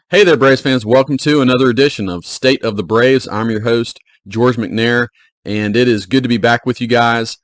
Hey there, Braves fans. Welcome to another edition of State of the Braves. I'm your host, George McNair, and it is good to be back with you guys.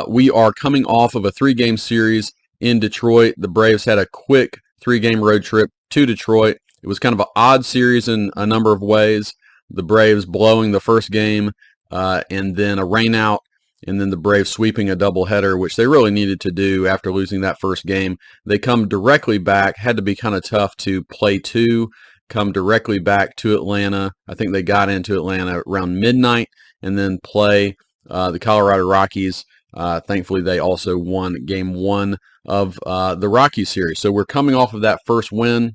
We are coming off of a three-game series in Detroit. The Braves had a quick three-game road trip to Detroit. It was kind of an odd series in a number of ways. The Braves blowing the first game and then a rainout, and then the Braves sweeping a doubleheader, which they really needed to do after losing that first game. They come directly back, had to be kind of tough to play two, come directly back to Atlanta. I think they got into Atlanta around midnight and then play the Colorado Rockies. Thankfully, they also won game one of the Rockies series. So we're coming off of that first win,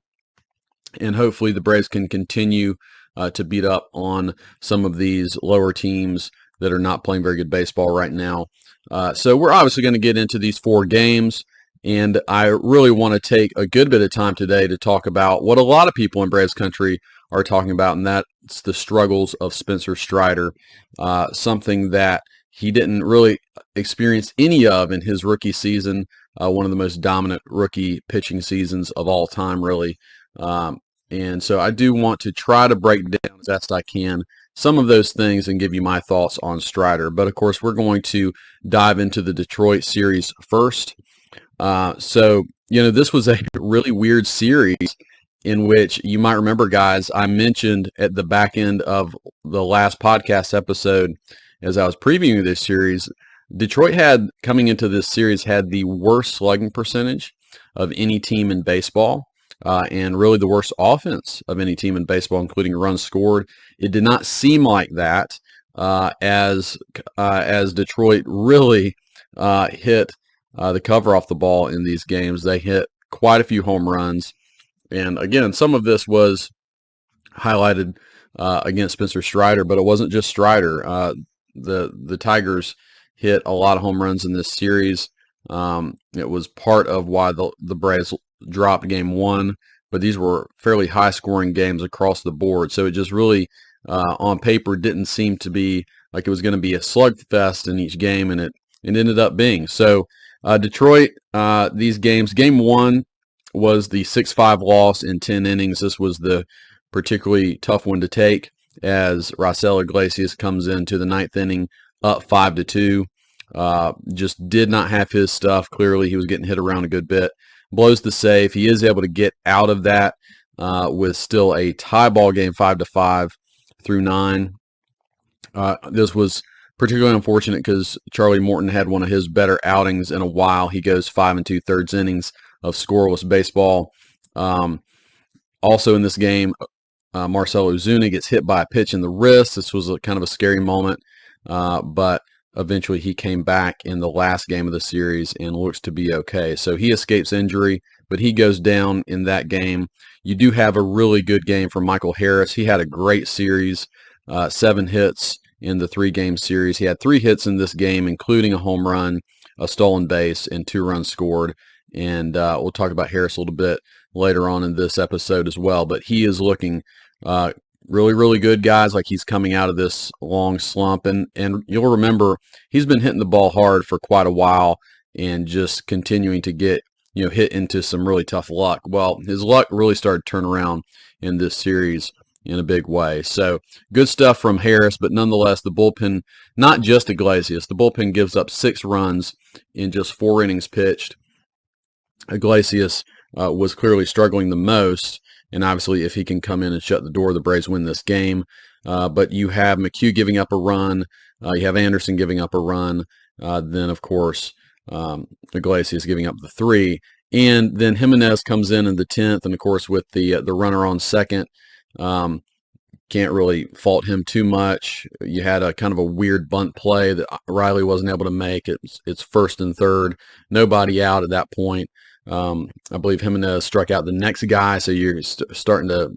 and hopefully the Braves can continue to beat up on some of these lower teams that are not playing very good baseball right now. So we're obviously going to get into these four games, and I really want to take a good bit of time today to talk about what a lot of people in Braves country are talking about, and that's the struggles of Spencer Strider, something that he didn't really experience any of in his rookie season, one of the most dominant rookie pitching seasons of all time, really. And so I do want to try to break down as best I can some of those things and give you my thoughts on Strider. But of course, we're going to dive into the Detroit series first. This was a really weird series in which you might remember, guys, I mentioned at the back end of the last podcast episode as I was previewing this series, Detroit had, coming into this series, had the worst slugging percentage of any team in baseball. And really the worst offense of any team in baseball, including runs scored. It did not seem like that as Detroit really hit the cover off the ball in these games. They hit quite a few home runs. And again, some of this was highlighted against Spencer Strider, but it wasn't just Strider. The Tigers hit a lot of home runs in this series. It was part of why the Braves dropped game one, but these were fairly high-scoring games across the board. So it just really, on paper, didn't seem to be like it was going to be a slugfest in each game, and it ended up being. So Detroit, these games, game one was the 6-5 loss in 10 innings. This was the particularly tough one to take as Raisel Iglesias comes into the ninth inning up 5-2. Just did not have his stuff. Clearly, he was getting hit around a good bit. Blows the save. He is able to get out of that with still a tie ball game, 5-5 through 9. This was particularly unfortunate because Charlie Morton had one of his better outings in a while. He goes 5 2/3 innings of scoreless baseball. Also in this game, Marcell Ozuna gets hit by a pitch in the wrist. This was kind of a scary moment, but eventually he came back in the last game of the series and looks to be okay. So he escapes injury, but he goes down in that game. You do have a really good game from Michael Harris. He had a great series, 7 hits in the 3-game series. He had 3 hits in this game, including a home run, a stolen base, and 2 runs scored. And we'll talk about Harris a little bit later on in this episode as well. But he is looking really, really good, guys. Like, he's coming out of this long slump. And you'll remember he's been hitting the ball hard for quite a while and just continuing to get, hit into some really tough luck. Well, his luck really started to turn around in this series in a big way. So good stuff from Harris, but nonetheless, the bullpen, not just Iglesias, the bullpen gives up 6 runs in just 4 innings pitched. Iglesias was clearly struggling the most. And obviously, if he can come in and shut the door, the Braves win this game. But you have McHugh giving up a run. You have Anderson giving up a run. Then, of course, Iglesias giving up the 3. And then Jimenez comes in the 10th. And, of course, with the runner on second, can't really fault him too much. You had a kind of a weird bunt play that Riley wasn't able to make. It's first and third. Nobody out at that point. I believe Jimenez struck out the next guy, so you're starting to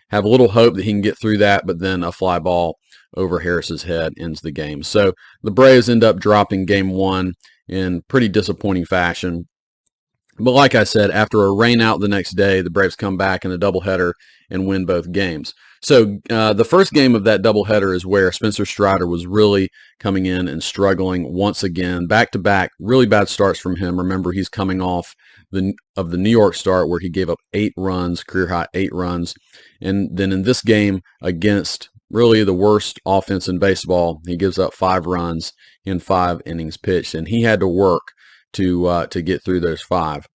have a little hope that he can get through that, but then a fly ball over Harris's head ends the game. So the Braves end up dropping game one in pretty disappointing fashion. But like I said, after a rain out the next day, the Braves come back in a doubleheader and win both games. So the first game of that doubleheader is where Spencer Strider was really coming in and struggling once again, back-to-back, really bad starts from him. Remember, he's coming off the New York start where he gave up 8 runs, career-high 8 runs. And then in this game against really the worst offense in baseball, he gives up 5 runs in 5 innings pitched, and he had to work to get through those 5.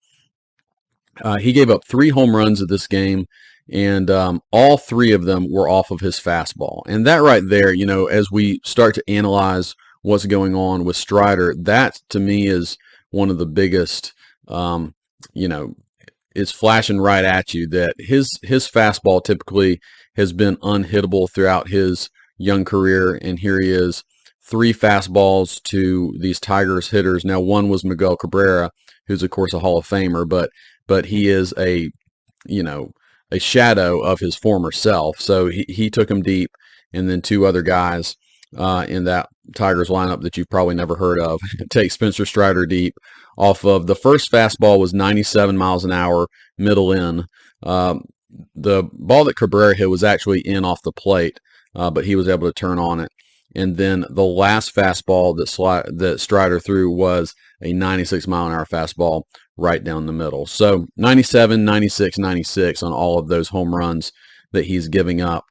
He gave up 3 home runs at this game, and all 3 of them were off of his fastball. And that right there, as we start to analyze what's going on with Strider, that to me is one of the biggest, it's flashing right at you that his fastball typically has been unhittable throughout his young career, and here he is, 3 fastballs to these Tigers hitters. Now, one was Miguel Cabrera, who's of course a Hall of Famer, but he is a shadow of his former self. So he took him deep, and then 2 other guys in that Tigers lineup that you've probably never heard of take Spencer Strider deep off of the first fastball was 97 miles an hour, middle in. The ball that Cabrera hit was actually in off the plate, but he was able to turn on it. And then the last fastball that Strider threw was a 96 mile an hour fastball right down the middle. So 97, 96, 96 on all of those home runs that he's giving up.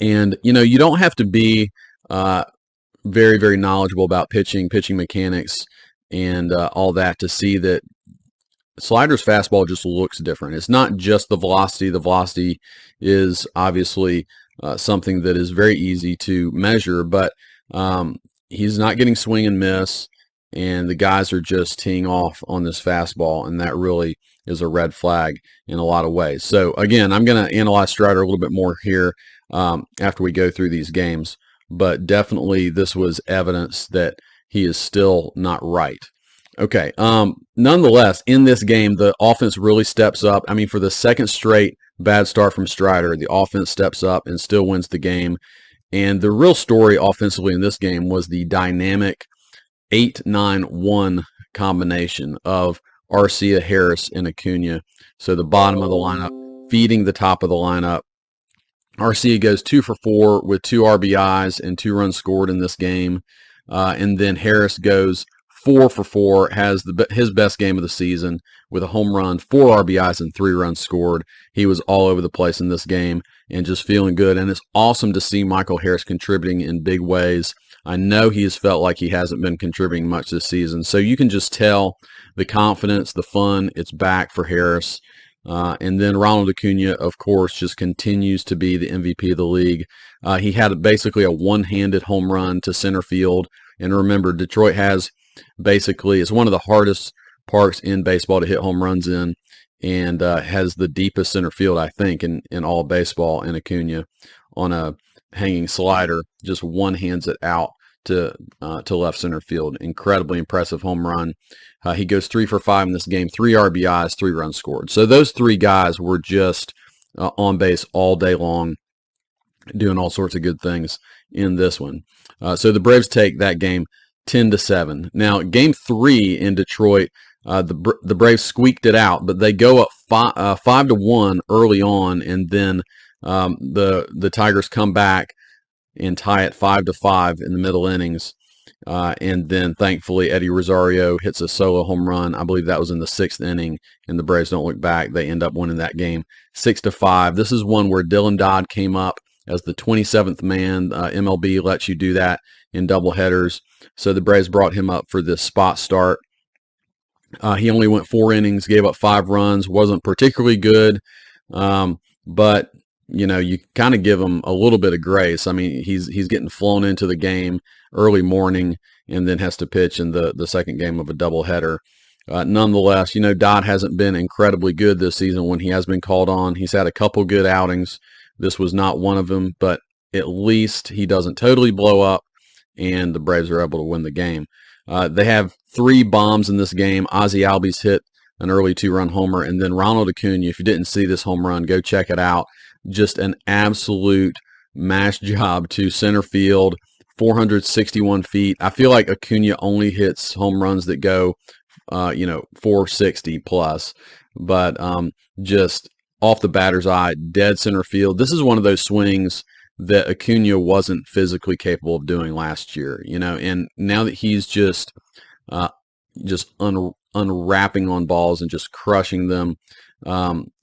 And, you don't have to be very, very knowledgeable about pitching mechanics, and all that to see that Slider's fastball just looks different. It's not just the velocity. The velocity is obviously something that is very easy to measure, but he's not getting swing and miss, and the guys are just teeing off on this fastball, and that really is a red flag in a lot of ways. So again, I'm going to analyze Strider a little bit more here after we go through these games, but definitely this was evidence that he is still not right. Okay, nonetheless, in this game, the offense really steps up. I mean, for the second straight bad start from Strider, the offense steps up and still wins the game. And the real story offensively in this game was the dynamic 8-9-1 combination of Arcia, Harris, and Acuna. So the bottom of the lineup feeding the top of the lineup. Arcia goes 2 for 4 with 2 RBIs and 2 runs scored in this game. And then Harris goes 4 for 4, has his best game of the season with a home run, 4 RBIs, and 3 runs scored. He was all over the place in this game and just feeling good. And it's awesome to see Michael Harris contributing in big ways. I know he has felt like he hasn't been contributing much this season. So you can just tell the confidence, the fun, it's back for Harris. And then Ronald Acuna, of course, just continues to be the MVP of the league. He had basically a one-handed home run to center field. And remember, Detroit has basically, it's one of the hardest parks in baseball to hit home runs in, and has the deepest center field, I think, in all baseball. And Acuna on a hanging slider just one-hands it out to left center field. Incredibly impressive home run. He goes 3 for 5 in this game, 3 RBIs, 3 runs scored. So those 3 guys were just on base all day long, doing all sorts of good things in this one. So the Braves take that game 10-7. Now, game 3 in Detroit, the Braves squeaked it out, but they go up 5-1 early on, and then the Tigers come back and tie it 5-5 in the middle innings. And then thankfully Eddie Rosario hits a solo home run. I believe that was in the 6th inning, and the Braves don't look back. They end up winning that game 6-5. This is one where Dylan Dodd came up as the 27th man. MLB lets you do that in doubleheaders. So the Braves brought him up for this spot start. He only went 4 innings, gave up 5 runs, wasn't particularly good. But you kind of give him a little bit of grace. I mean, he's getting flown into the game early morning and then has to pitch in the second game of a doubleheader. Nonetheless, Dodd hasn't been incredibly good this season when he has been called on. He's had a couple good outings. This was not one of them, but at least he doesn't totally blow up, and the Braves are able to win the game. They have 3 bombs in this game. Ozzie Albies hit an early 2-run homer, and then Ronald Acuna, if you didn't see this home run, go check it out. Just an absolute mash job to center field, 461 feet. I feel like Acuna only hits home runs that go 460 plus, but just off the batter's eye, dead center field. This is one of those swings that Acuna wasn't physically capable of doing last year, and now that he's just unwrapping on balls and just crushing them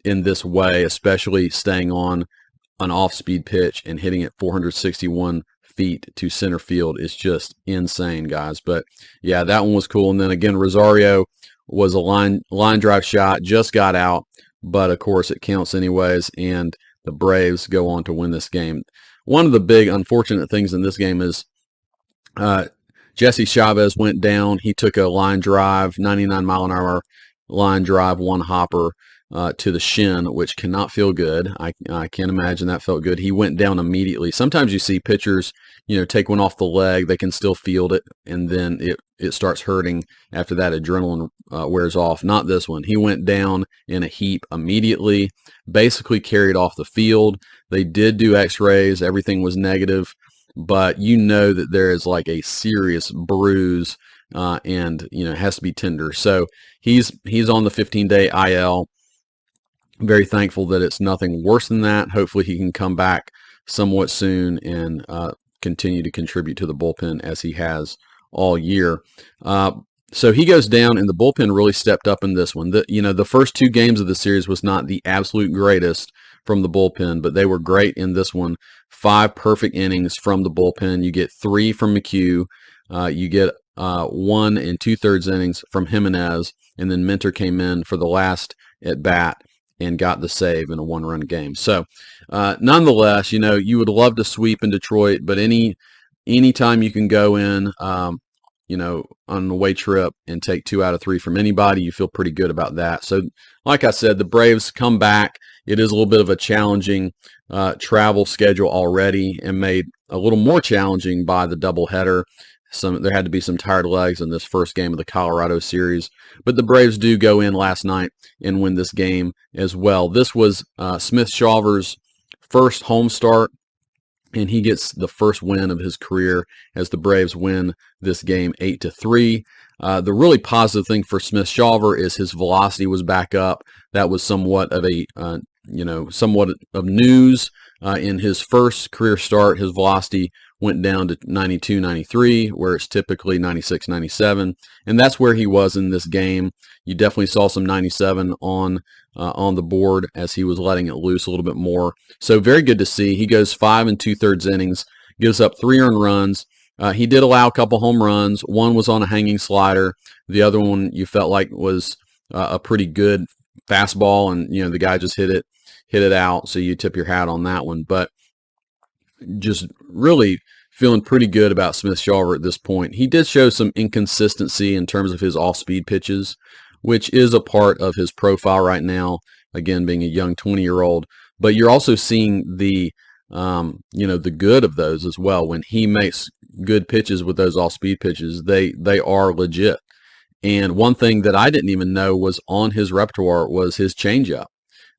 in this way, especially staying on an off-speed pitch and hitting it 461 feet to center field is just insane, guys. But yeah, that one was cool. And then again, Rosario was a line drive shot, just got out, but of course it counts anyways, and the Braves go on to win this game. One of the big unfortunate things in this game is Jesse Chavez went down. He took a line drive, 99-mile-an-hour line drive, one hopper to the shin, which cannot feel good. I can't imagine that felt good. He went down immediately. Sometimes you see pitchers, take one off the leg. They can still feel it, and then it starts hurting after that adrenaline wears off. Not this one. He went down in a heap immediately, basically carried off the field. They did do x-rays. Everything was negative, but that there is like a serious bruise and it has to be tender. So he's on the 15-day IL. Very thankful that it's nothing worse than that. Hopefully he can come back somewhat soon and continue to contribute to the bullpen as he has all year. So he goes down, and the bullpen really stepped up in this one. The first two games of the series was not the absolute greatest from the bullpen, but they were great in this one. 5 perfect innings from the bullpen. You get 3 from McHugh. You get 1 and 2/3 innings from Jimenez, and then Minter came in for the last at bat and got the save in a 1-run game. So nonetheless, you would love to sweep in Detroit, but any time you can go in, on an away trip and take 2 out of 3 from anybody, you feel pretty good about that. So like I said, the Braves come back. It is a little bit of a challenging travel schedule already, and made a little more challenging by the doubleheader. There had to be some tired legs in this first game of the Colorado series, but the Braves do go in last night and win this game as well. This was Smith-Shawver's first home start, and he gets the first win of his career as the Braves win this game 8-3. The really positive thing for Smith-Shawver is his velocity was back up. That was somewhat of news. In his first career start, his velocity went down to 92, 93, where it's typically 96, 97, and that's where he was in this game. You definitely saw some 97 on the board as he was letting it loose a little bit more. So very good to see. He goes 5 2/3 innings, gives up 3 earned runs. He did allow a couple home runs. One was on a hanging slider. The other one you felt like was a pretty good fastball, and the guy just hit it out. So you tip your hat on that one. But just really feeling pretty good about Smith-Shawver at this point. He did show some inconsistency in terms of his off-speed pitches, which is a part of his profile right now, again, being a young 20-year-old. But you're also seeing the good of those as well. When he makes good pitches with those off-speed pitches, they are legit. And one thing that I didn't even know was on his repertoire was his changeup.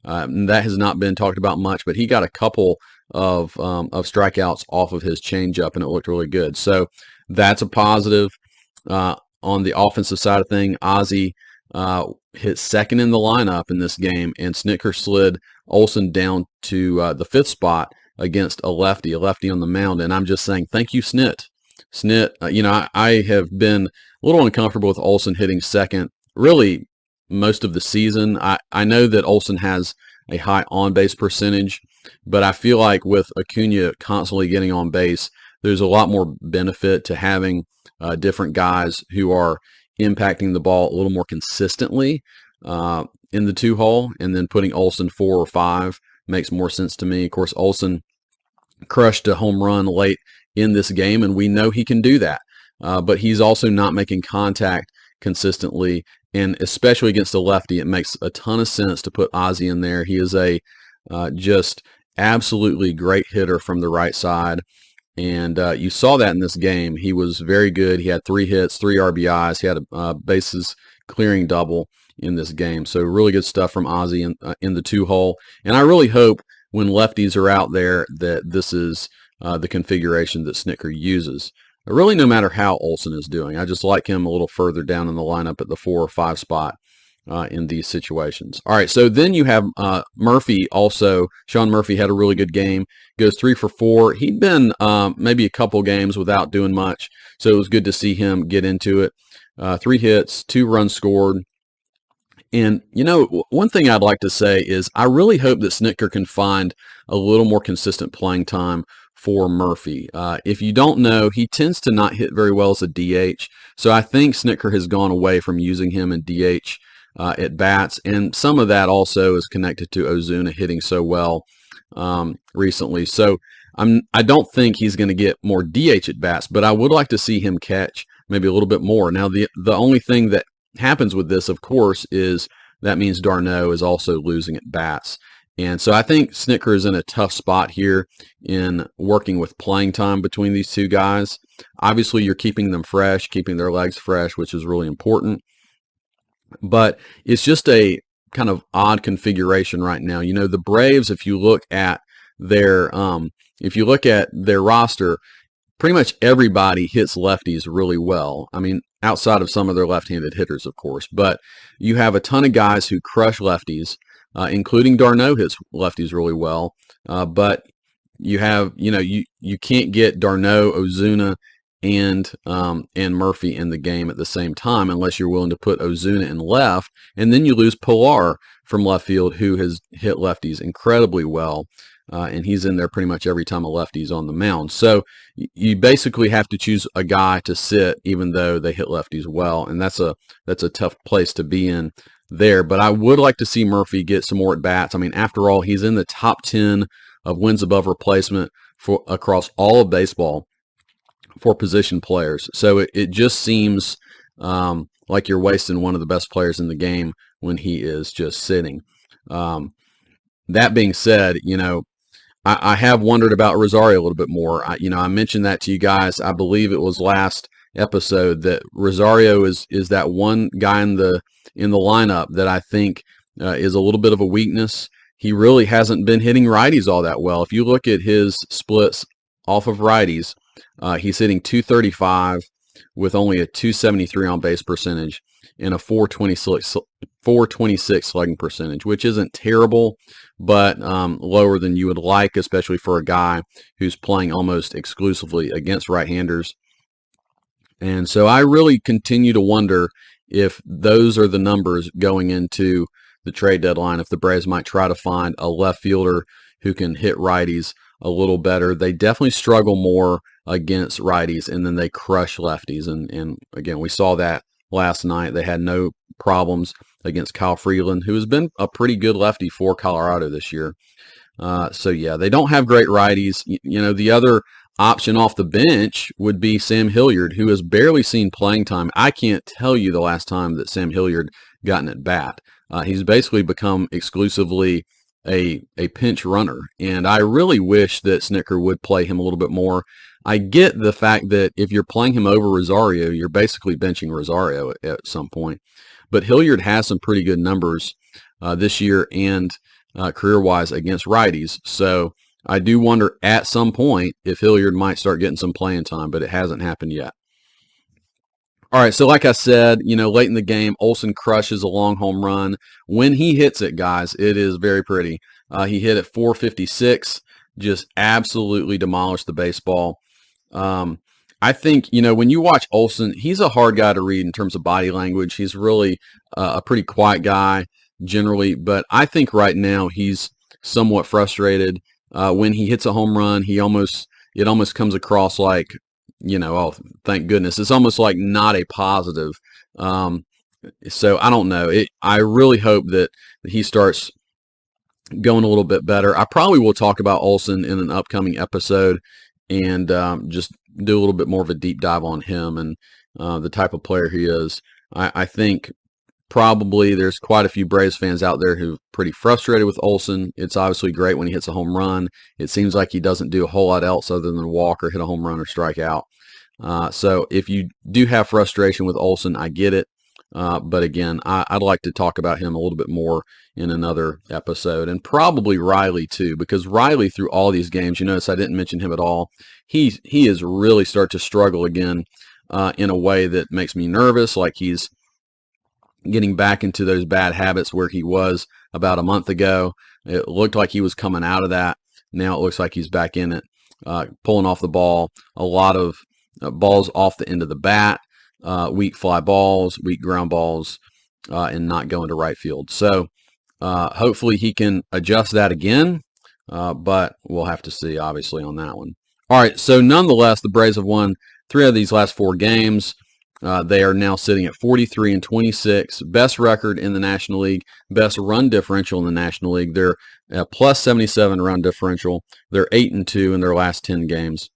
That has not been talked about much, but he got a couple of strikeouts off of his changeup, and it looked really good. So that's a positive. On the offensive side of thing, Ozzie hit second in the lineup in this game, and Snitker slid Olson down to the 5th spot against a lefty on the mound. And I'm just saying, thank you, Snit. I have been a little uncomfortable with Olson hitting second really most of the season. I know that Olson has a high on-base percentage, but I feel like with Acuna constantly getting on base, there's a lot more benefit to having different guys who are impacting the ball a little more consistently in the 2-hole, and then putting Olson 4 or 5 makes more sense to me. Of course, Olson crushed a home run late in this game, and we know he can do that, but he's also not making contact consistently, and especially against a lefty, it makes a ton of sense to put Ozzie in there. He is a just absolutely great hitter from the right side, and you saw that in this game. He was very good. He had 3 hits, 3 RBIs. He had a bases clearing double in this game. So really good stuff from Ozzie in the 2-hole. And I really hope when lefties are out there that this is the configuration that Snitker uses. really no matter how Olson is doing. I just like him a little further down in the lineup at the 4 or 5 spot in these situations. All right, so then you have Murphy also. Sean Murphy had a really good game. Goes 3 for 4. He'd been maybe a couple games without doing much, so it was good to see him get into it. 3 hits, 2 runs scored. And, one thing I'd like to say is I really hope that Snitker can find a little more consistent playing time for Murphy. If you don't know, he tends to not hit very well as a DH. So I think Snitker has gone away from using him in DH at bats. And some of that also is connected to Ozuna hitting so well recently. So I don't think he's going to get more DH at bats, but I would like to see him catch maybe a little bit more. Now, the only thing that happens with this, of course, is that means d'Arnaud is also losing at bats. And so I think Snitker is in a tough spot here in working with playing time between these two guys. Obviously, you're keeping them fresh, keeping their legs fresh, which is really important. But it's just a kind of odd configuration right now. The Braves, if you look at their roster, pretty much everybody hits lefties really well. I mean, outside of some of their left-handed hitters, of course. But you have a ton of guys who crush lefties, including d'Arnaud hits lefties really well. But you have, you can't get d'Arnaud, Ozuna, and Murphy in the game at the same time unless you're willing to put Ozuna in left. And then you lose Pilar from left field, who has hit lefties incredibly well. And he's in there pretty much every time a lefty's on the mound. So you basically have to choose a guy to sit, even though they hit lefties well, and that's a tough place to be in there. But I would like to see Murphy get some more at bats. I mean, after all, he's in the top 10 of wins above replacement for across all of baseball for position players. So it just seems like you're wasting one of the best players in the game when he is just sitting. That being said, I have wondered about Rosario a little bit more. I mentioned that to you guys. I believe it was last episode that Rosario is that one guy in the lineup that I think is a little bit of a weakness. He really hasn't been hitting righties all that well. If you look at his splits off of righties, he's hitting .235 with only a .273 on base percentage and a .426 slugging percentage, which isn't terrible, but lower than you would like, especially for a guy who's playing almost exclusively against right-handers. And so I really continue to wonder if those are the numbers going into the trade deadline, if the Braves might try to find a left fielder who can hit righties a little better. They definitely struggle more against righties, and then they crush lefties. And again, we saw that last night. They had no problems against Kyle Freeland, who has been a pretty good lefty for Colorado this year. So yeah, they don't have great righties. The other option off the bench would be Sam Hilliard, who has barely seen playing time. I can't tell you the last time that Sam Hilliard got an at bat. He's basically become exclusively a pinch runner, and I really wish that Snitker would play him a little bit more. I get the fact that if you're playing him over Rosario, you're basically benching Rosario at some point. But Hilliard has some pretty good numbers this year and career-wise against righties. So I do wonder at some point if Hilliard might start getting some playing time, but it hasn't happened yet. All right, so like I said, late in the game, Olson crushes a long home run. When he hits it, guys, it is very pretty. He hit at .456, just absolutely demolished the baseball. I think, when you watch Olson, he's a hard guy to read in terms of body language. He's really a pretty quiet guy generally, but I think right now he's somewhat frustrated. When he hits a home run, it almost comes across like, oh, thank goodness. It's almost like not a positive. So I don't know. I really hope that he starts going a little bit better. I probably will talk about Olson in an upcoming episode and just do a little bit more of a deep dive on him and the type of player he is. I think probably there's quite a few Braves fans out there who are pretty frustrated with Olson. It's obviously great when he hits a home run. It seems like he doesn't do a whole lot else other than walk or hit a home run or strike out. So if you do have frustration with Olson, I get it. But again, I'd like to talk about him a little bit more in another episode, and probably Riley too, because Riley through all these games, you notice I didn't mention him at all. He has really started to struggle again in a way that makes me nervous, like he's getting back into those bad habits where he was about a month ago. It looked like he was coming out of that. Now it looks like he's back in it, pulling off the ball, a lot of balls off the end of the bat, weak fly balls, weak ground balls, and not going to right field. So hopefully he can adjust that again, but we'll have to see, obviously, on that one. All right, so nonetheless, the Braves have won 3 of these last 4 games. They are now sitting at 43-26, best record in the National League, best run differential in the National League. They're plus 77 run differential. They're 8-2 in their last 10 games.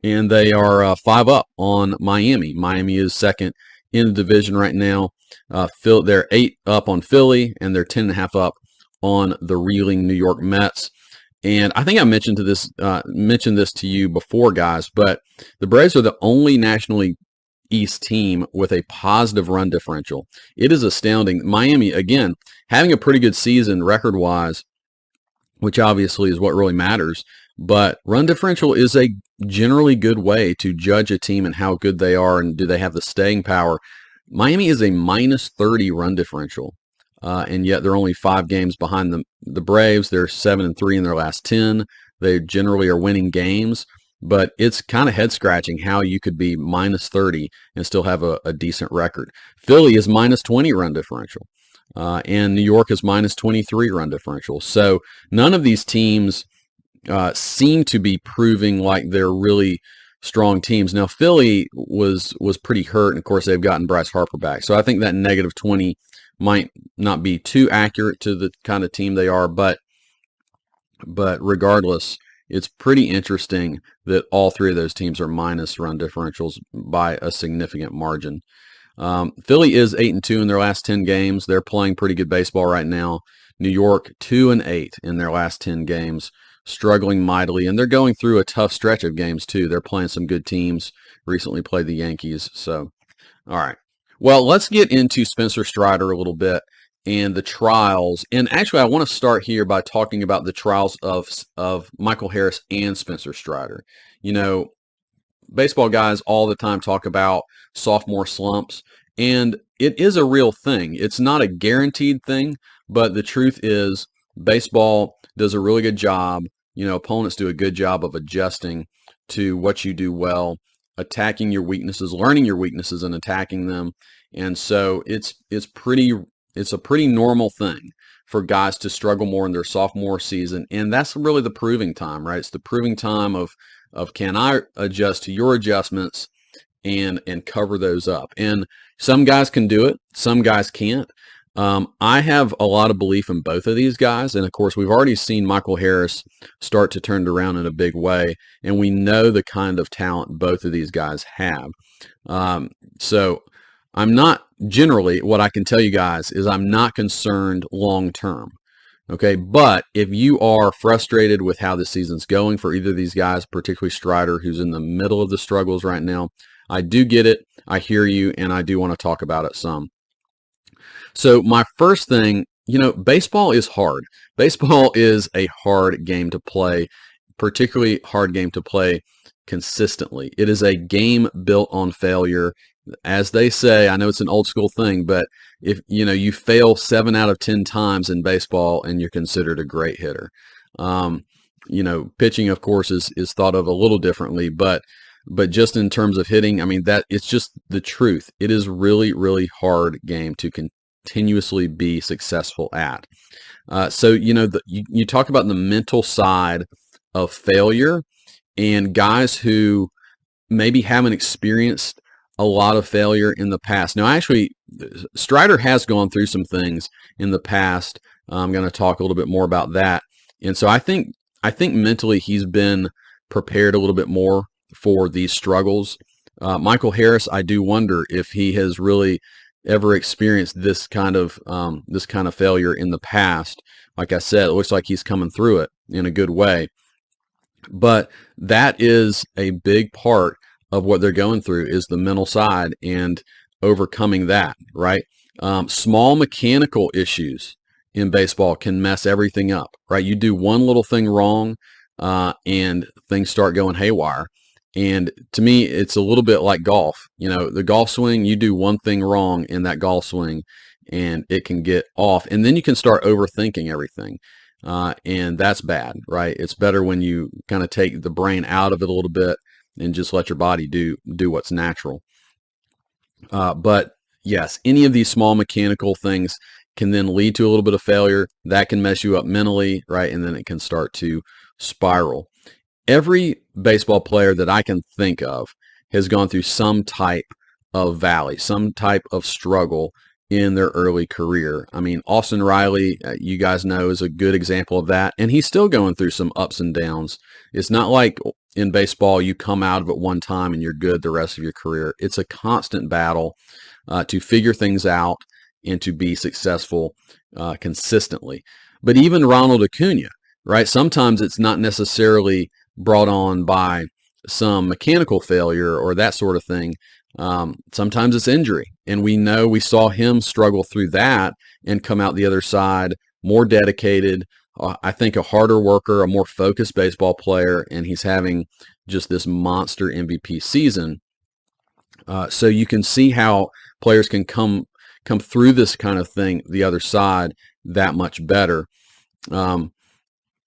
And they are 5 up on Miami. Miami is second in the division right now. They're 8 up on Philly, and they're 10.5 up on the reeling New York Mets. And I think I mentioned this to you before, guys, but the Braves are the only National League East team with a positive run differential. It is astounding. Miami, again, having a pretty good season record-wise, which obviously is what really matters, but run differential is a generally good way to judge a team and how good they are and do they have the staying power. Miami is a minus 30 run differential, and yet they're only 5 games behind the Braves. They're 7-3 in their last 10. They generally are winning games, but it's kind of head-scratching how you could be minus 30 and still have a decent record. Philly is minus 20 run differential, and New York is minus 23 run differential. So none of these teams seem to be proving like they're really strong teams. Now, Philly was pretty hurt, and of course, they've gotten Bryce Harper back. So I think that negative 20 might not be too accurate to the kind of team they are, but regardless, it's pretty interesting that all 3 of those teams are minus run differentials by a significant margin. Philly is 8-2 in their last 10 games. They're playing pretty good baseball right now. New York 2-8 in their last 10 games, struggling mightily, and they're going through a tough stretch of games too. They're playing some good teams. Recently played the Yankees. So, all right. Well, let's get into Spencer Strider a little bit and the trials. And actually, I want to start here by talking about the trials of Michael Harris and Spencer Strider. You know, baseball guys all the time talk about sophomore slumps, and it is a real thing. It's not a guaranteed thing, but the truth is baseball does a really good job. You know, opponents do a good job of adjusting to what you do well, attacking your weaknesses, learning your weaknesses and attacking them. And so it's a pretty normal thing for guys to struggle more in their sophomore season. And that's really the proving time, right? It's the proving time of can I adjust to your adjustments and cover those up. And some guys can do it, some guys can't. I have a lot of belief in both of these guys. And of course, we've already seen Michael Harris start to turn it around in a big way. And we know the kind of talent both of these guys have. So I'm not generally, what I can tell you guys is I'm not concerned long term. Okay. But if you are frustrated with how the season's going for either of these guys, particularly Strider, who's in the middle of the struggles right now, I do get it. I hear you. And I do want to talk about it some. So my first thing, you know, baseball is hard. Baseball is a hard game to play, particularly hard game to play consistently. It is a game built on failure. As they say, I know it's an old school thing, but if you know you fail 7 out of 10 times in baseball and you're considered a great hitter. You know, pitching, of course, is thought of a little differently, but just in terms of hitting, I mean, that it's just the truth. It is really, really hard game to continuously be successful at. So, you know, you talk about the mental side of failure, and guys who maybe haven't experienced a lot of failure in the past. Now, actually, Strider has gone through some things in the past. I'm going to talk a little bit more about that. And so I think mentally he's been prepared a little bit more for these struggles. Michael Harris, I do wonder if he has really ever experienced this kind of failure in the past. Like I said, it looks like he's coming through it in a good way. But that is a big part of what they're going through is the mental side. And overcoming that, right? Small mechanical issues in baseball can mess everything up, right? You do one little thing wrong, and things start going haywire. And to me, it's a little bit like golf. The golf swing, you do one thing wrong in that golf swing, and it can get off. And then you can start overthinking everything. And that's bad, right? It's better when you kind of take the brain out of it a little bit and just let your body do what's natural. But yes, any of these small mechanical things can then lead to a little bit of failure. That can mess you up mentally, right? And then it can start to spiral. Every baseball player that I can think of has gone through some type of valley, some type of struggle in their early career. I mean, Austin Riley, you guys know, is a good example of that. And he's still going through some ups and downs. It's not like in baseball, you come out of it one time and you're good the rest of your career. It's a constant battle to figure things out and to be successful consistently. But even Ronald Acuna, right? Sometimes it's not necessarily brought on by some mechanical failure or that sort of thing. Sometimes it's injury. And we saw him struggle through that and come out the other side more dedicated, I think a harder worker, a more focused baseball player, and he's having just this monster MVP season. So you can see how players can come through this kind of thing the other side that much better.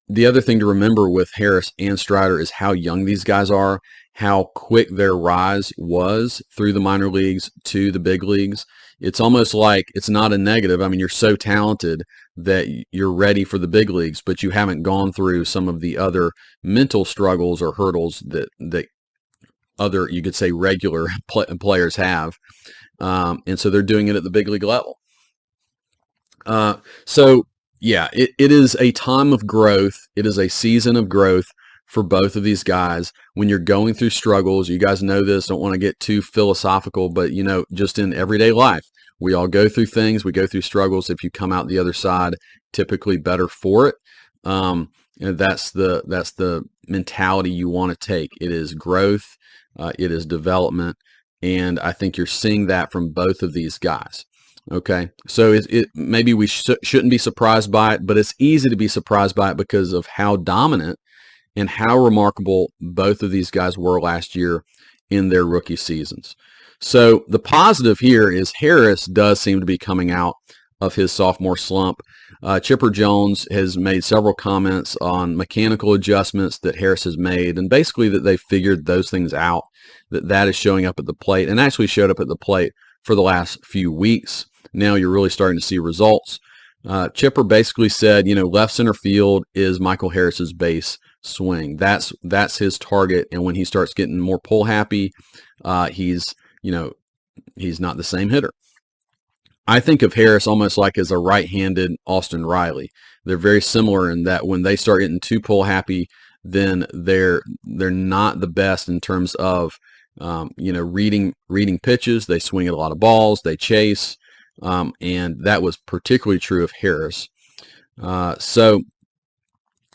The other thing to remember with Harris and Strider is how young these guys are, how quick their rise was through the minor leagues to the big leagues. It's almost like it's not a negative. I mean, you're so talented that you're ready for the big leagues, but you haven't gone through some of the other mental struggles or hurdles that other, you could say, regular players have. And so they're doing it at the big league level. So yeah, it is a time of growth. It is a season of growth for both of these guys. When you're going through struggles, you guys know this, don't want to get too philosophical, but just in everyday life, we all go through things. We go through struggles. If you come out the other side, typically better for it. And that's the mentality you want to take. It is growth. It is development. And I think you're seeing that from both of these guys. Okay, so maybe we shouldn't be surprised by it, but it's easy to be surprised by it because of how dominant and how remarkable both of these guys were last year in their rookie seasons. So the positive here is Harris does seem to be coming out of his sophomore slump. Chipper Jones has made several comments on mechanical adjustments that Harris has made, and basically that they figured those things out, that is showing up at the plate, and actually showed up at the plate for the last few weeks. Now you're really starting to see results. Chipper basically said, left center field is Michael Harris's base swing. That's his target. And when he starts getting more pull happy, he's not the same hitter. I think of Harris almost like as a right-handed Austin Riley. They're very similar in that when they start getting too pull happy, then they're not the best in terms of reading pitches. They swing at a lot of balls. They chase. And that was particularly true of Harris. So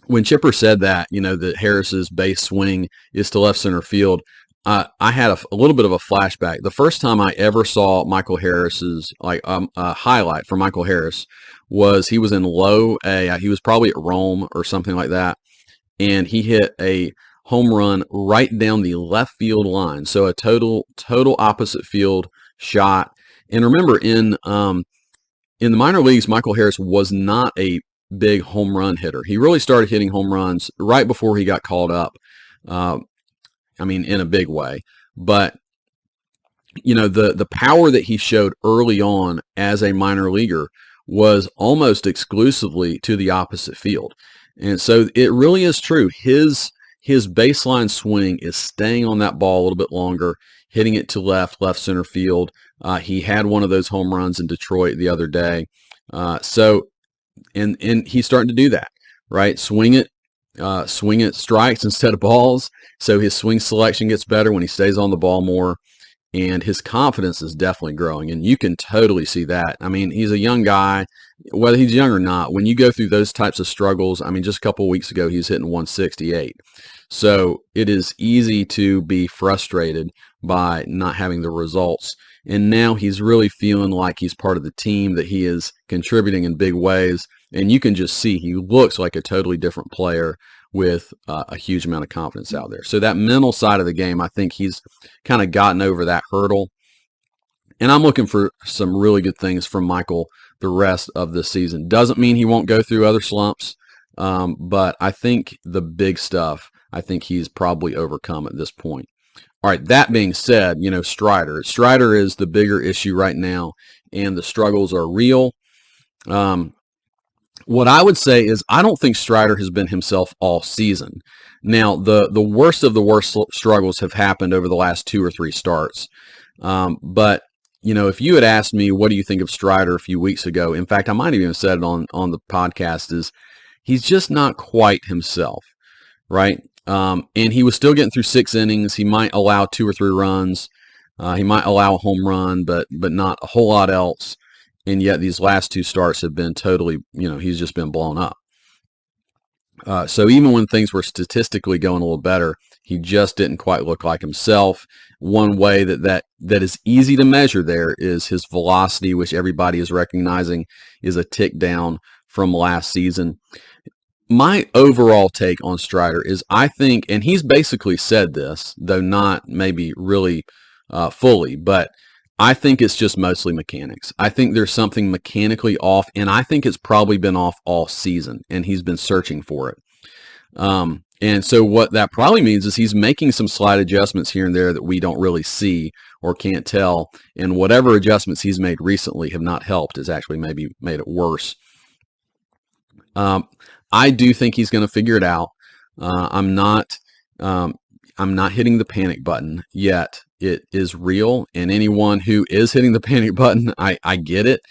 when Chipper said that, that Harris's base swing is to left center field, I had a little bit of a flashback. The first time I ever saw Michael Harris's highlight for Michael Harris was he was in low A. He was probably at Rome or something like that, and he hit a home run right down the left field line. So a total opposite field shot. And remember, in the minor leagues, Michael Harris was not a big home run hitter. He really started hitting home runs right before he got called up. In a big way. But the power that he showed early on as a minor leaguer was almost exclusively to the opposite field. And so it really is true. His baseline swing is staying on that ball a little bit longer, hitting it to left center field. He had one of those home runs in Detroit the other day. And he's starting to do that, right? Swing it strikes instead of balls. So his swing selection gets better when he stays on the ball more, and his confidence is definitely growing. And you can totally see that. I mean, he's a young guy, whether he's young or not. When you go through those types of struggles, just a couple of weeks ago, he was hitting 168. So it is easy to be frustrated by not having the results and now he's really feeling like he's part of the team, that he is contributing in big ways, and you can just see he looks like a totally different player with a huge amount of confidence out there. So that mental side of the game, I think he's kind of gotten over that hurdle, and I'm looking for some really good things from Michael the rest of the season. Doesn't mean he won't go through other slumps, but I think the big stuff, I think he's probably overcome at this point. All right, that being said, Strider. Strider is the bigger issue right now, and the struggles are real. What I would say is I don't think Strider has been himself all season. Now, the worst of the worst struggles have happened over the last 2 or 3 starts. But, if you had asked me, what do you think of Strider a few weeks ago? In fact, I might have even said it on the podcast, is he's just not quite himself, right? And he was still getting through 6 innings. He might allow 2 or 3 runs. He might allow a home run, but not a whole lot else. And yet these last 2 starts have been totally, he's just been blown up. So even when things were statistically going a little better, he just didn't quite look like himself. One way that is easy to measure there is his velocity, which everybody is recognizing is a tick down from last season. My overall take on Strider is I think, and he's basically said this, though not maybe really fully, but I think it's just mostly mechanics. I think there's something mechanically off, and I think it's probably been off all season, and he's been searching for it. And so what that probably means is he's making some slight adjustments here and there that we don't really see or can't tell, and whatever adjustments he's made recently have not helped. It's actually maybe made it worse. I do think he's going to figure it out. I'm not hitting the panic button yet. It is real, and anyone who is hitting the panic button, I get it.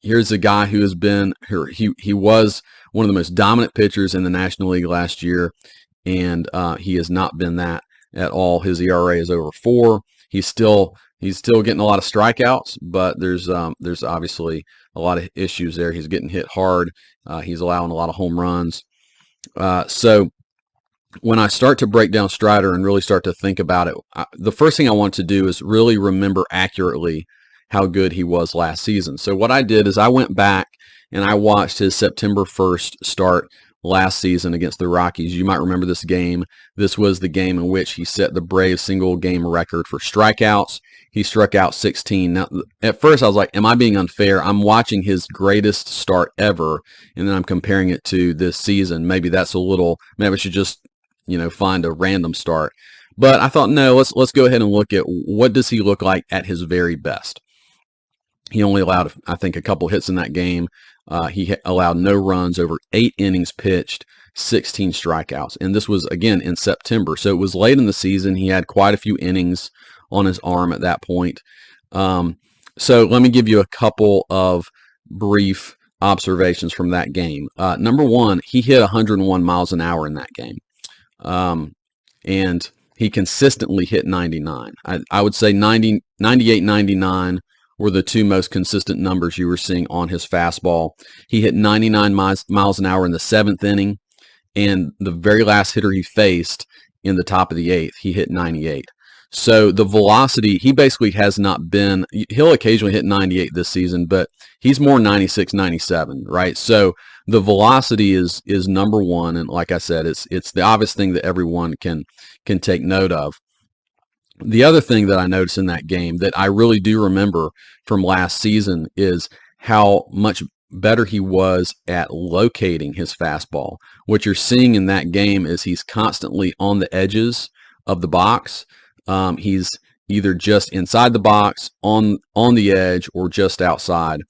Here's a guy who has been here. He was one of the most dominant pitchers in the National League last year, and he has not been that at all. His ERA is over 4. He's still getting a lot of strikeouts, but there's obviously a lot of issues there. He's getting hit hard. He's allowing a lot of home runs. So when I start to break down Strider and really start to think about it, the first thing I want to do is really remember accurately how good he was last season. So what I did is I went back and I watched his September 1st start last season against the Rockies. You might remember this game. This was the game in which he set the Braves single game record for strikeouts. He struck out 16. Now, at first I was like, am I being unfair? I'm watching his greatest start ever, and then I'm comparing it to this season. Maybe that's a little, maybe I should just, find a random start. But I thought, no, let's go ahead and look at what does he look like at his very best. He only allowed, I think, a couple hits in that game. He allowed no runs, over 8 innings pitched, 16 strikeouts. And this was, again, in September. So it was late in the season. He had quite a few innings on his arm at that point. So let me give you a couple of brief observations from that game. Number one, he hit 101 miles an hour in that game. And he consistently hit 99. I would say 90, 98, 99 were the 2 most consistent numbers you were seeing on his fastball. He hit 99 miles an hour in the 7th inning, and the very last hitter he faced in the top of the 8th, he hit 98. So the velocity, he basically has not been, he'll occasionally hit 98 this season, but he's more 96, 97, right? So the velocity is number one, and like I said, it's the obvious thing that everyone can take note of. The other thing that I noticed in that game that I really do remember from last season is how much better he was at locating his fastball. What you're seeing in that game is he's constantly on the edges of the box. He's either just inside the box, on the edge, or just outside.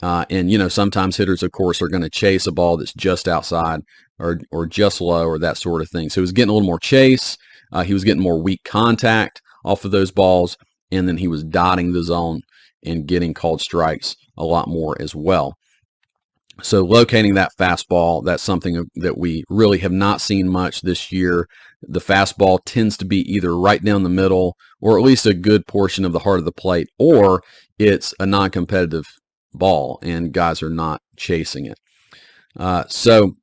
And sometimes hitters, of course, are going to chase a ball that's just outside or just low or that sort of thing. So he was getting a little more chase. He was getting more weak contact off of those balls, and then he was dotting the zone and getting called strikes a lot more as well. So locating that fastball, that's something that we really have not seen much this year. The fastball tends to be either right down the middle or at least a good portion of the heart of the plate, or it's a non-competitive ball and guys are not chasing it. So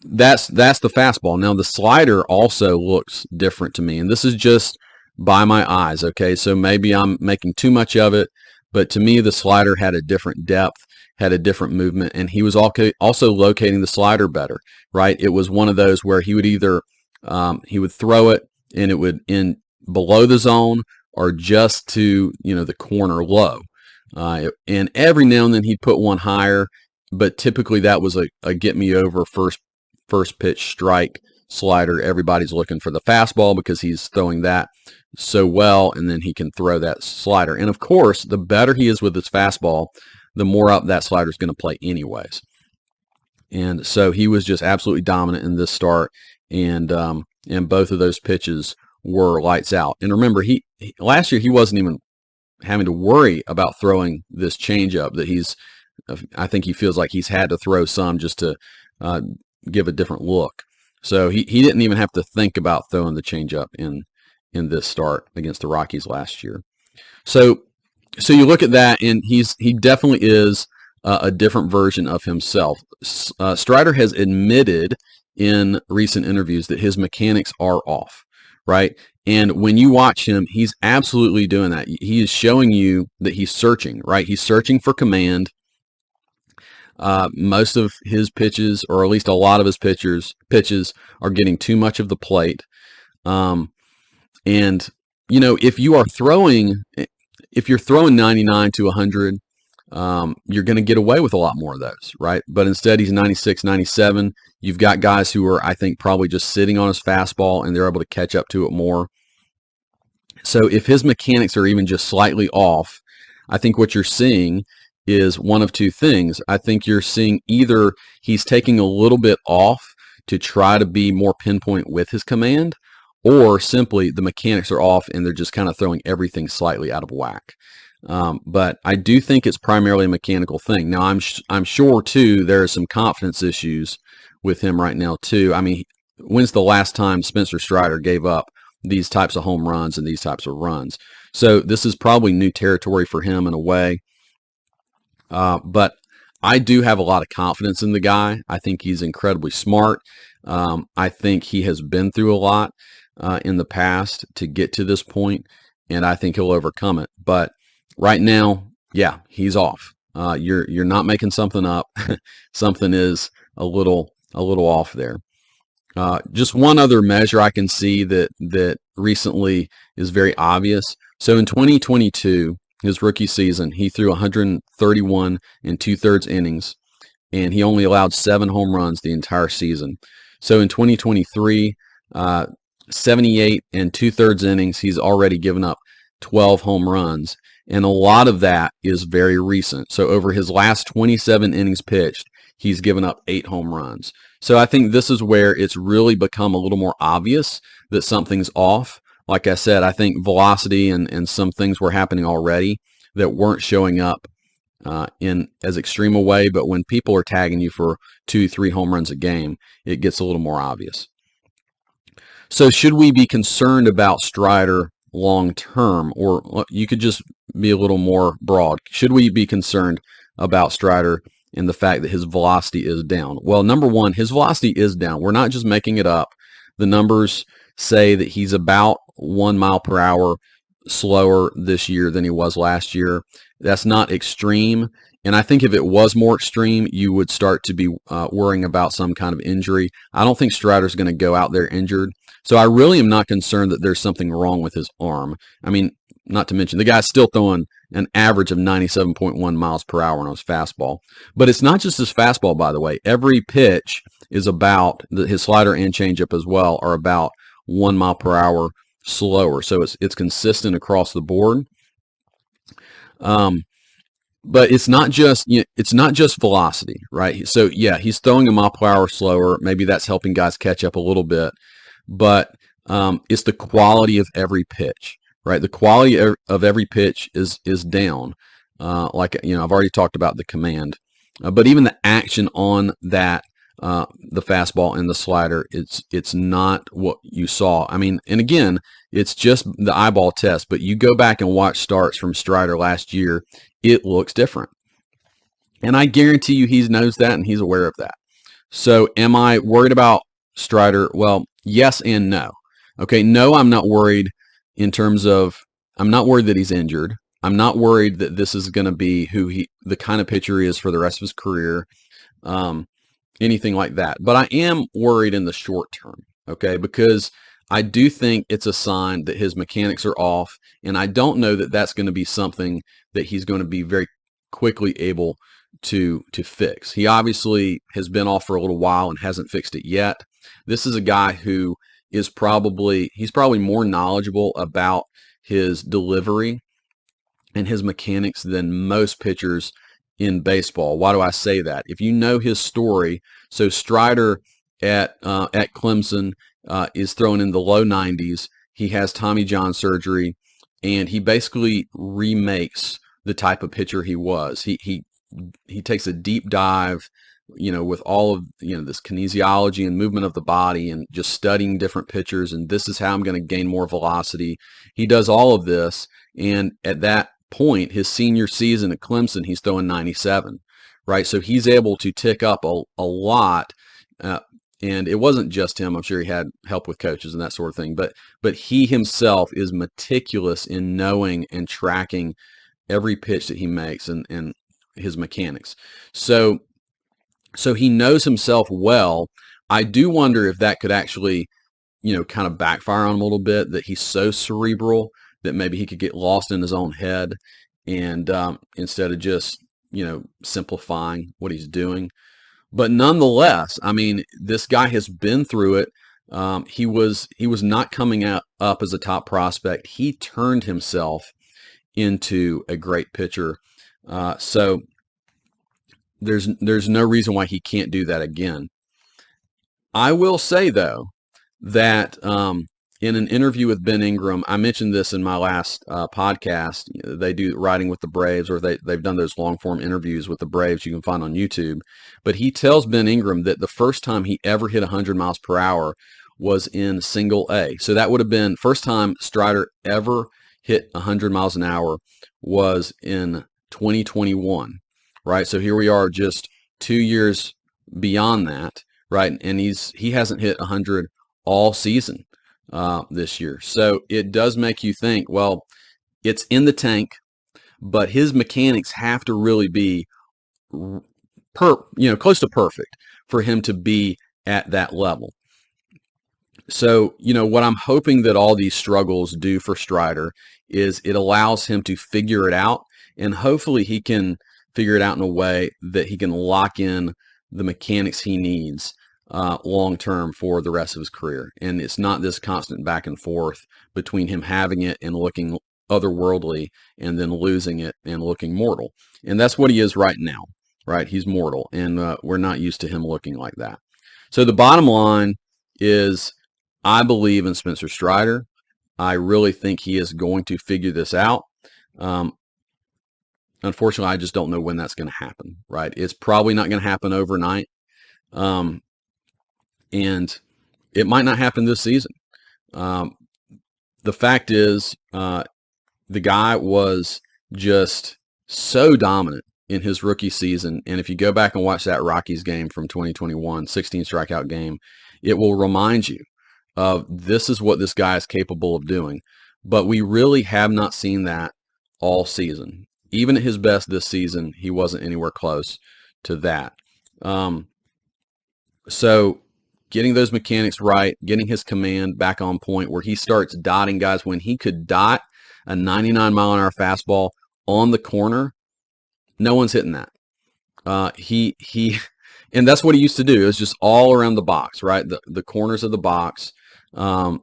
that's the fastball. Now the slider also looks different to me, and this is just by my eyes. Okay, so maybe I'm making too much of it, but to me, the slider had a different depth, had a different movement, and he was also locating the slider better, right? It was one of those where he would either he would throw it and it would in below the zone or just to the corner low, and every now and then he'd put one higher, but typically that was a get me over first pitch strike slider. Everybody's looking for the fastball because he's throwing that so well, and then he can throw that slider. And of course, the better he is with his fastball, the more up that slider is going to play anyways. And so he was just absolutely dominant in this start, and both of those pitches were lights out. And remember, last year he wasn't even having to worry about throwing this changeup that I think he feels like he's had to throw some just to give a different look. So he didn't even have to think about throwing the changeup in this start against the Rockies last year. So you look at that, and he definitely is a different version of himself. Strider has admitted in recent interviews that his mechanics are off, right? And when you watch him, he's absolutely doing that. He is showing you that he's searching, right? He's searching for command. Most of his pitches, or at least a lot of his pitches are getting too much of the plate. And if you're throwing 99 to 100, you're going to get away with a lot more of those, right? But instead, he's 96, 97. You've got guys who are, I think, probably just sitting on his fastball, and they're able to catch up to it more. So if his mechanics are even just slightly off, I think what you're seeing is one of two things. I think you're seeing either he's taking a little bit off to try to be more pinpoint with his command, or simply the mechanics are off and they're just kind of throwing everything slightly out of whack. But I do think it's primarily a mechanical thing. Now, I'm sure, too, there are some confidence issues with him right now, too. I mean, when's the last time Spencer Strider gave up these types of home runs and these types of runs? So this is probably new territory for him in a way. But I do have a lot of confidence in the guy. I think he's incredibly smart. I think he has been through a lot in the past to get to this point, and I think he'll overcome it. But right now, yeah, he's off. You're not making something up. Something is a little off there. Just one other measure I can see that recently is very obvious. So in 2022, his rookie season, he threw 131 and 2/3 innings, and he only allowed 7 home runs the entire season. So in 2023, 78 and 2/3 innings, he's already given up 12 home runs, and a lot of that is very recent. So over his last 27 innings pitched, he's given up 8 home runs. So I think this is where it's really become a little more obvious that something's off. Like I said, I think velocity and some things were happening already that weren't showing up in as extreme a way, but when people are tagging you for 2-3 home runs a game, it gets a little more obvious. So should we be concerned about Strider long term, or you could just be a little more broad? Should we be concerned about Strider and the fact that his velocity is down? Well, number one, his velocity is down. We're not just making it up. The numbers say that he's about 1 mile per hour slower this year than he was last year. That's not extreme. And I think if it was more extreme, you would start to be worrying about some kind of injury. I don't think Strider's going to go out there injured. So I really am not concerned that there's something wrong with his arm. I mean, not to mention, the guy's still throwing an average of 97.1 miles per hour on his fastball. But it's not just his fastball, by the way. Every pitch is about, his slider and changeup as well, are about 1 mile per hour slower. So it's consistent across the board. But it's not just velocity, right? So yeah, he's throwing a mile per hour slower. Maybe that's helping guys catch up a little bit, but it's the quality of every pitch, right? The quality of every pitch is down. Like I've already talked about the command, but even the action on that, the fastball and the slider, it's not what you saw. I mean, and again, it's just the eyeball test, but you go back and watch starts from Strider last year, it looks different. And I guarantee you he knows that and he's aware of that. So am I worried about Strider? Well, yes and no. Okay, no, I'm not worried in terms of, I'm not worried that he's injured. I'm not worried that this is going to be the kind of pitcher he is for the rest of his career, anything like that. But I am worried in the short term, okay, because I do think it's a sign that his mechanics are off, and I don't know that that's going to be something that he's going to be very quickly able to fix. He obviously has been off for a little while and hasn't fixed it yet. This is a guy who he's probably more knowledgeable about his delivery and his mechanics than most pitchers in baseball. Why do I say that? If you know his story, so Strider at Clemson is thrown in the low 90s. He has Tommy John surgery, and he basically remakes the type of pitcher he was. He takes a deep dive, with all of, this kinesiology and movement of the body and just studying different pitchers. And this is how I'm going to gain more velocity. He does all of this. And at that point, his senior season at Clemson, he's throwing 97, right? So he's able to tick up a lot. And it wasn't just him. I'm sure he had help with coaches and that sort of thing. But he himself is meticulous in knowing and tracking every pitch that he makes and his mechanics. So he knows himself well. I do wonder if that could actually, kind of backfire on him a little bit, that he's so cerebral that maybe he could get lost in his own head and instead of just, simplifying what he's doing. But nonetheless, I mean, this guy has been through it. He was not coming up as a top prospect. He turned himself into a great pitcher. So there's no reason why he can't do that again. I will say, though, that in an interview with Ben Ingram, I mentioned this in my last podcast. They do writing with the Braves, or they've done those long-form interviews with the Braves you can find on YouTube. But he tells Ben Ingram that the first time he ever hit 100 miles per hour was in single A. So that would have been first time Strider ever hit 100 miles an hour was in 2021, right? So here we are just 2 years beyond that, right? And he hasn't hit 100 all season this year. So it does make you think, well, it's in the tank, but his mechanics have to really be close to perfect for him to be at that level. So, what I'm hoping that all these struggles do for Strider is it allows him to figure it out, and hopefully he can figure it out in a way that he can lock in the mechanics he needs long term for the rest of his career. And it's not this constant back and forth between him having it and looking otherworldly and then losing it and looking mortal. And that's what he is right now, right? He's mortal, and we're not used to him looking like that. So the bottom line is, I believe in Spencer Strider. I really think he is going to figure this out. Unfortunately, I just don't know when that's going to happen, right? It's probably not going to happen overnight. And it might not happen this season. The fact is, the guy was just so dominant in his rookie season. And if you go back and watch that Rockies game from 2021, 16 strikeout game, it will remind you of this is what this guy is capable of doing. But we really have not seen that all season. Even at his best this season, he wasn't anywhere close to that. So getting those mechanics right, getting his command back on point where he starts dotting guys when he could dot a 99-mile-an-hour fastball on the corner, no one's hitting that. And that's what he used to do. It was just all around the box, right? The corners of the box. And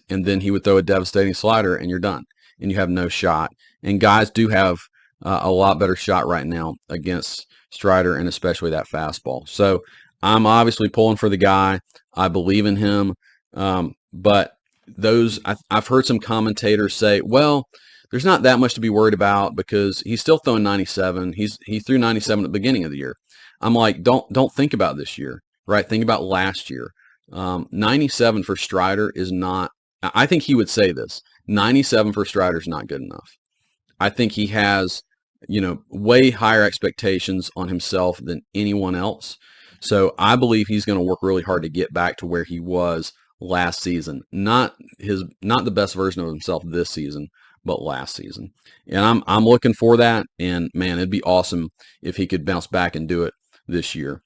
then he would throw a devastating slider and you're done. And you have no shot. And guys do have a lot better shot right now against Strider, and especially that fastball. So I'm obviously pulling for the guy. I believe in him. But I've heard some commentators say, well, there's not that much to be worried about because he's still throwing 97. He threw 97 at the beginning of the year. I'm like, don't think about this year, right? Think about last year. 97 for Strider is not, I think he would say this, 97 for Strider is not good enough. I think he has, way higher expectations on himself than anyone else. So I believe he's going to work really hard to get back to where he was last season. Not the best version of himself this season, but last season. And I'm looking for that. And man, it'd be awesome if he could bounce back and do it this year.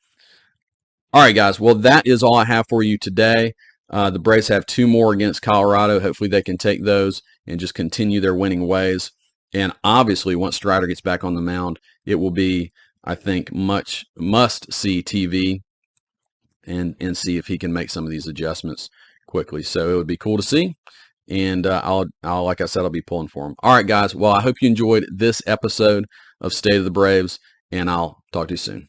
All right, guys. Well, that is all I have for you today. The Braves have 2 more against Colorado. Hopefully they can take those and just continue their winning ways. And obviously, once Strider gets back on the mound, it will be, I think, much must-see TV and see if he can make some of these adjustments quickly. So it would be cool to see. And I'll like I said, I'll be pulling for him. All right, guys. Well, I hope you enjoyed this episode of State of the Braves, and I'll talk to you soon.